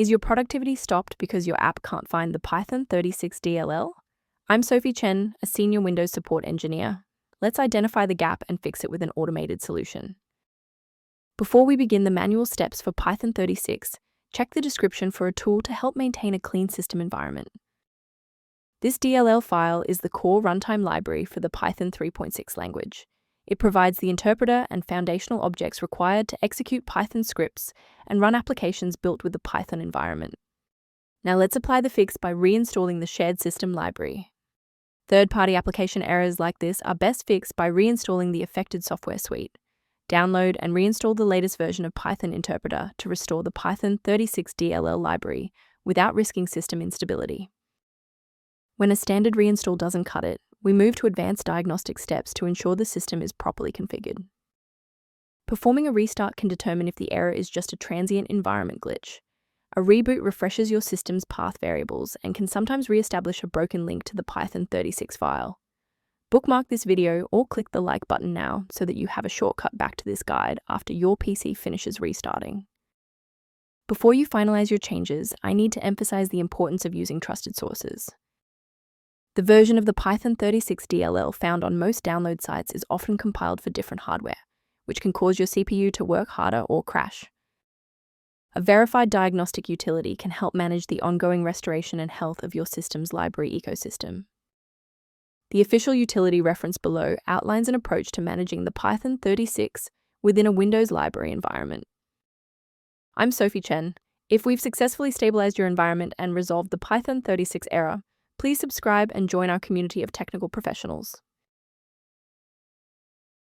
Is your productivity stopped because your app can't find the Python 36 DLL? I'm Sophie Chen, a senior Windows support engineer. Let's identify the gap and fix it with an automated solution. Before we begin the manual steps for Python 36, check the description for a tool to help maintain a clean system environment. This DLL file is the core runtime library for the Python 3.6 language. It provides the interpreter and foundational objects required to execute Python scripts and run applications built with the Python environment. Now let's apply the fix by reinstalling the shared system library. Third-party application errors like this are best fixed by reinstalling the affected software suite. Download and reinstall the latest version of Python interpreter to restore the Python 36 DLL library without risking system instability. When a standard reinstall doesn't cut it, we move to advanced diagnostic steps to ensure the system is properly configured. Performing a restart can determine if the error is just a transient environment glitch. A reboot refreshes your system's path variables and can sometimes re-establish a broken link to the Python 36 file. Bookmark this video or click the like button now so that you have a shortcut back to this guide after your PC finishes restarting. Before you finalize your changes, I need to emphasize the importance of using trusted sources. The version of the Python 36 DLL found on most download sites is often compiled for different hardware, which can cause your CPU to work harder or crash. A verified diagnostic utility can help manage the ongoing restoration and health of your system's library ecosystem. The official utility reference below outlines an approach to managing the Python 36 within a Windows library environment. I'm Sophie Chen. If we've successfully stabilized your environment and resolved the Python 36 error, please subscribe and join our community of technical professionals.